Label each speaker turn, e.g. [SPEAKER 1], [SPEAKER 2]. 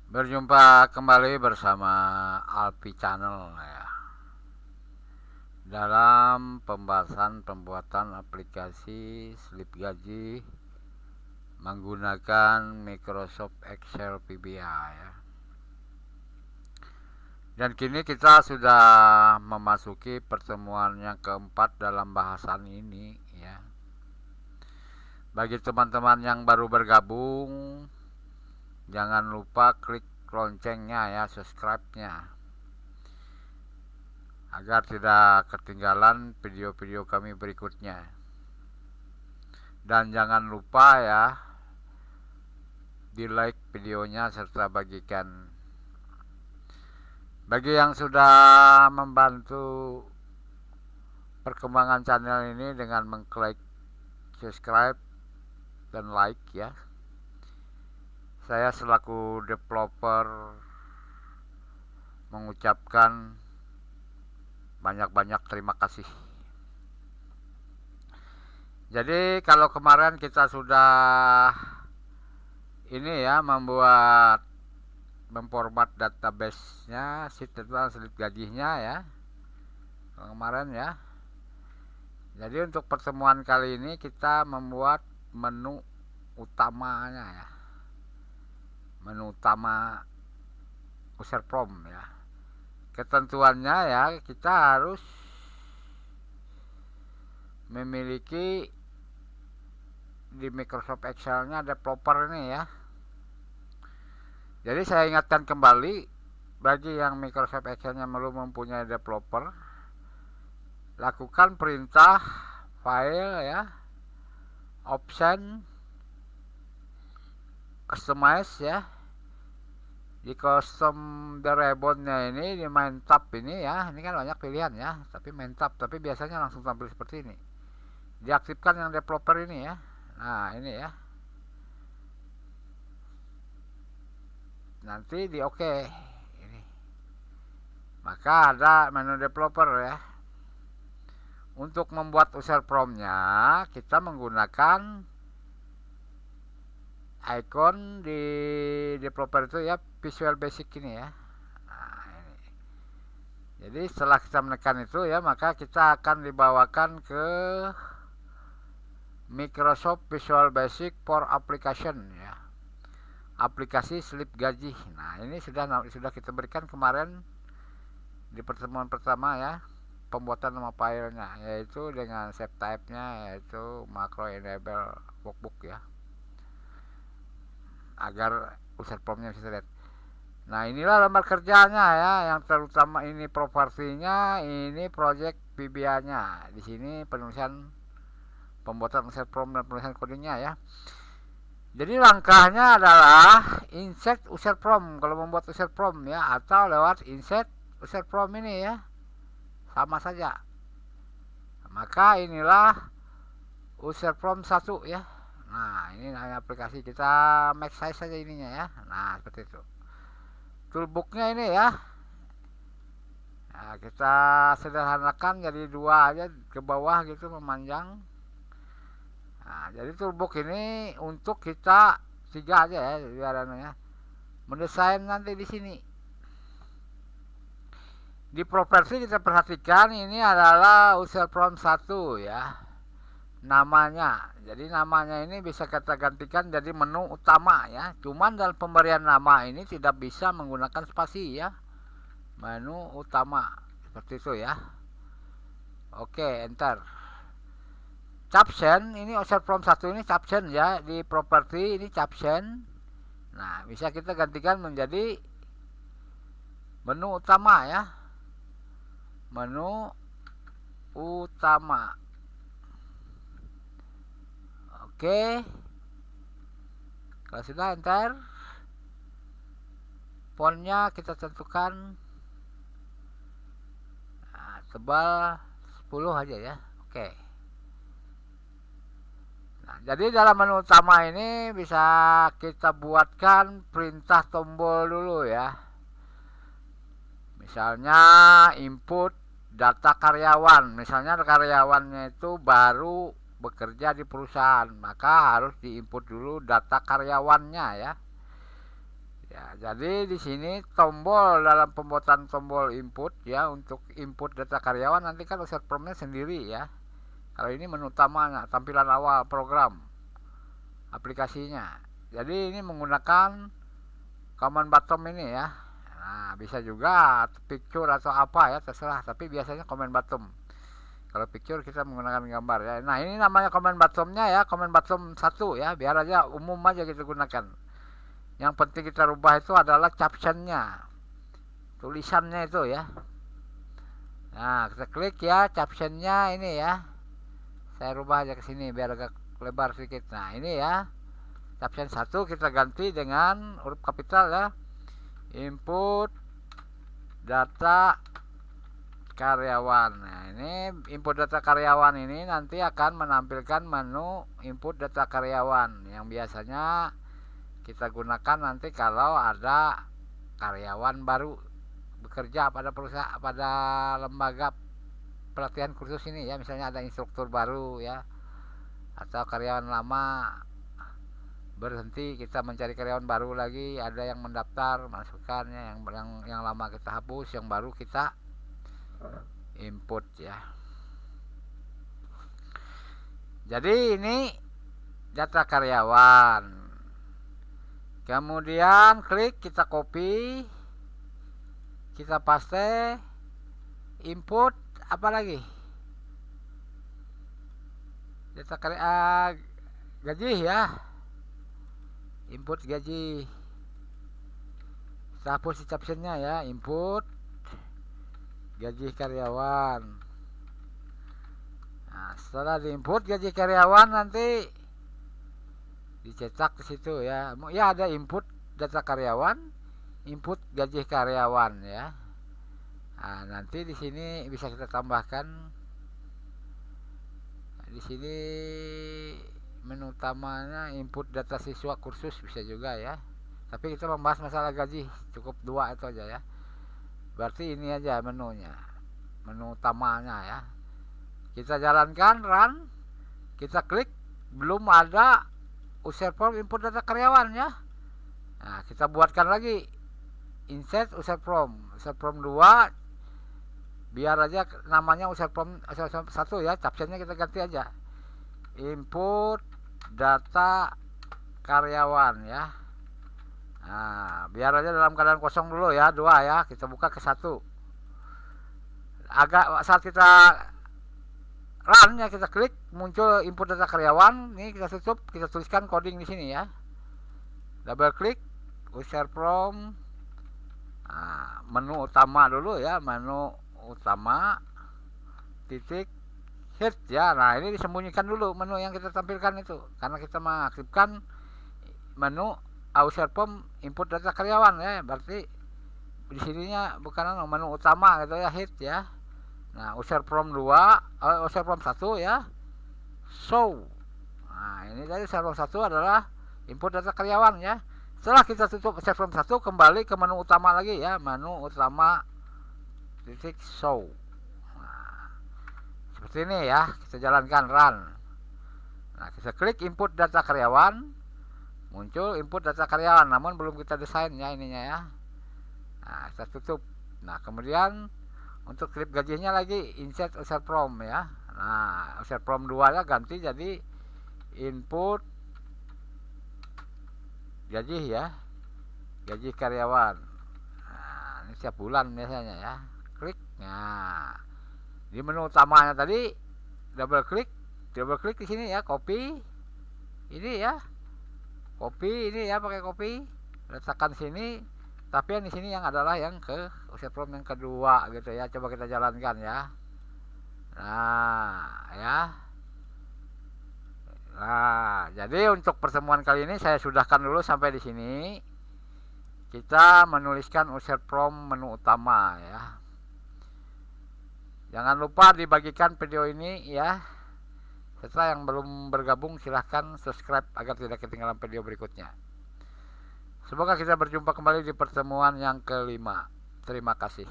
[SPEAKER 1] Berjumpa kembali bersama Alpi Channel ya. Dalam pembahasan pembuatan aplikasi slip gaji menggunakan Microsoft Excel VBA ya. Dan kini kita sudah memasuki pertemuan yang keempat dalam bahasan ini ya. Bagi teman-teman yang baru bergabung, jangan lupa klik loncengnya ya, subscribe-nya, agar tidak ketinggalan video-video kami berikutnya. Dan jangan lupa ya, di like videonya serta bagikan. Bagi yang sudah membantu perkembangan channel ini dengan mengklik subscribe dan like ya, saya selaku developer mengucapkan banyak-banyak terima kasih. Jadi kalau kemarin kita sudah ini ya, memformat database-nya, slip gajinya ya, kemarin ya. Jadi untuk pertemuan kali ini kita membuat menu utamanya ya, menu utama user form ya. Ketentuannya ya, kita harus memiliki di Microsoft Excel-nya developer ini ya. Jadi saya ingatkan kembali, bagi yang Microsoft Excel-nya belum mempunyai developer, lakukan perintah file ya, option, customize ya. Di custom variable-nya ini, di main tab ini ya, ini kan banyak pilihan ya, tapi main tab, tapi biasanya langsung tampil seperti ini. Diaktifkan yang developer ini ya. Nah ini ya, nanti di oke ini, maka ada menu developer ya. Untuk membuat user form-nya kita menggunakan icon di developer itu ya, Visual Basic ini ya. Nah, ini. Jadi setelah kita menekan itu ya, maka kita akan dibawakan ke Microsoft Visual Basic for Application ya, aplikasi slip gaji. Nah ini sudah kita berikan kemarin di pertemuan pertama ya, pembuatan nama filenya, yaitu dengan shape type-nya yaitu macro enable workbook ya, agar user formnya bisa lihat. Nah inilah lembar kerjanya ya, yang terutama ini propertinya, ini project VBA-nya. Di sini penulisan pembuatan user form dan penulisan codingnya ya. Jadi langkahnya adalah insert user form kalau membuat user form ya, atau lewat insert user form ini ya, sama saja. Maka inilah user form 1 ya. Nah ini aplikasi, kita max size saja ininya ya. Nah seperti itu. Toolbooknya ini ya, nah, kita sederhanakan jadi 2 aja ke bawah gitu, memanjang. Nah, jadi toolbook ini untuk kita 3 aja ya, biar ya, mendesain nanti di sini. Di properti kita perhatikan ini adalah user form 1 ya, namanya. Jadi namanya ini bisa kita gantikan jadi menu utama ya. Cuman dalam pemberian nama ini tidak bisa menggunakan spasi ya. Menu utama seperti itu ya. Oke, enter. Caption ini user form 1 ini caption ya, di properti ini caption. Nah, bisa kita gantikan menjadi menu utama ya. Menu utama. Oke. Kalau sudah enter, fontnya kita tentukan, nah, tebal 10 aja ya. Oke. Nah, jadi dalam menu utama ini bisa kita buatkan perintah tombol dulu ya. Misalnya input data karyawan, misalnya karyawannya itu baru bekerja di perusahaan, maka harus diinput dulu data karyawannya ya. Ya, jadi di sini tombol dalam pembuatan tombol input ya, untuk input data karyawan nanti kan user promnya sendiri ya. Kalau ini menu utamanya, tampilan awal program aplikasinya. Jadi ini menggunakan command bottom ini ya. Nah, bisa juga picture atau apa ya, terserah, tapi biasanya command bottom. Kalau picture kita menggunakan gambar ya. Nah, ini namanya command bottomnya ya, command bottom 1 ya, biar aja umum aja kita gunakan. Yang penting kita rubah itu adalah captionnya, tulisannya itu ya. Nah, kita klik ya captionnya ini ya. Saya rubah aja ke sini biar agak lebar sedikit. Nah, ini ya. Caption 1 kita ganti dengan huruf kapital ya. Input data karyawan. Nah, ini input data karyawan ini nanti akan menampilkan menu input data karyawan yang biasanya kita gunakan nanti kalau ada karyawan baru bekerja pada perusahaan, pada lembaga pelatihan kursus ini ya, misalnya ada instruktur baru ya, atau karyawan lama berhenti, kita mencari karyawan baru lagi, ada yang mendaftar, masukkannya, yang lama kita hapus, yang baru kita input ya. Jadi ini data karyawan. Kemudian klik, kita copy, kita paste, input apa lagi? Data gaji ya. Input gaji. Kita hapus captionnya ya, input gaji karyawan. Nah, setelah diinput gaji karyawan nanti dicetak ke situ ya. Ya, ada input data karyawan, input gaji karyawan ya. Nah, nanti di sini bisa kita tambahkan di sini menu utamanya input data siswa kursus bisa juga ya. Tapi kita membahas masalah gaji, cukup 2 itu aja ya. Berarti ini aja menunya, menu utamanya ya. Kita jalankan, run, kita klik, belum ada user form input data karyawan ya. Nah, kita buatkan lagi insert user form 2, biar aja namanya user form 1 ya, captionnya kita ganti aja, input data karyawan ya. Nah, biar aja dalam keadaan kosong dulu ya, 2 ya, kita buka ke 1. Agak saat kita run ya, kita klik, muncul input data karyawan, ini kita tutup, kita tuliskan coding di sini ya. Double klik, user form, nah, menu utama dulu ya, menu utama, titik, hit ya. Nah, ini disembunyikan dulu menu yang kita tampilkan itu, karena kita mengaktifkan menu user form input data karyawan ya, berarti di sininya bukan menu utama gitu ya, hit ya. Nah, user form 2, user form 1 ya, show. Nah, ini dari user form 1 adalah input data karyawan ya. Setelah kita tutup user form 1, kembali ke menu utama lagi ya, menu utama titik show. Nah, seperti ini ya, kita jalankan, run. Nah, kita klik input data karyawan, muncul input data karyawan, namun belum kita desain ya ininya ya. Nah, kita tutup. Nah, kemudian untuk klip gajinya lagi insert user form ya. Nah, user form 2 ya ganti jadi input gaji ya, gaji karyawan. Nah, ini setiap bulan biasanya ya. Klik. Nah, di menu utamanya tadi double klik di sini ya, copy ini ya, copy ini ya, pakai copy, letakkan sini. Tapi yang di sini yang adalah yang ke user form yang kedua gitu ya. Coba kita jalankan ya. Nah, ya. Nah, jadi untuk pertemuan kali ini saya sudahkan dulu sampai di sini. Kita menuliskan user form menu utama ya. Jangan lupa dibagikan video ini ya. Setelah yang belum bergabung silahkan subscribe agar tidak ketinggalan video berikutnya. Semoga kita berjumpa kembali di pertemuan yang kelima. Terima kasih.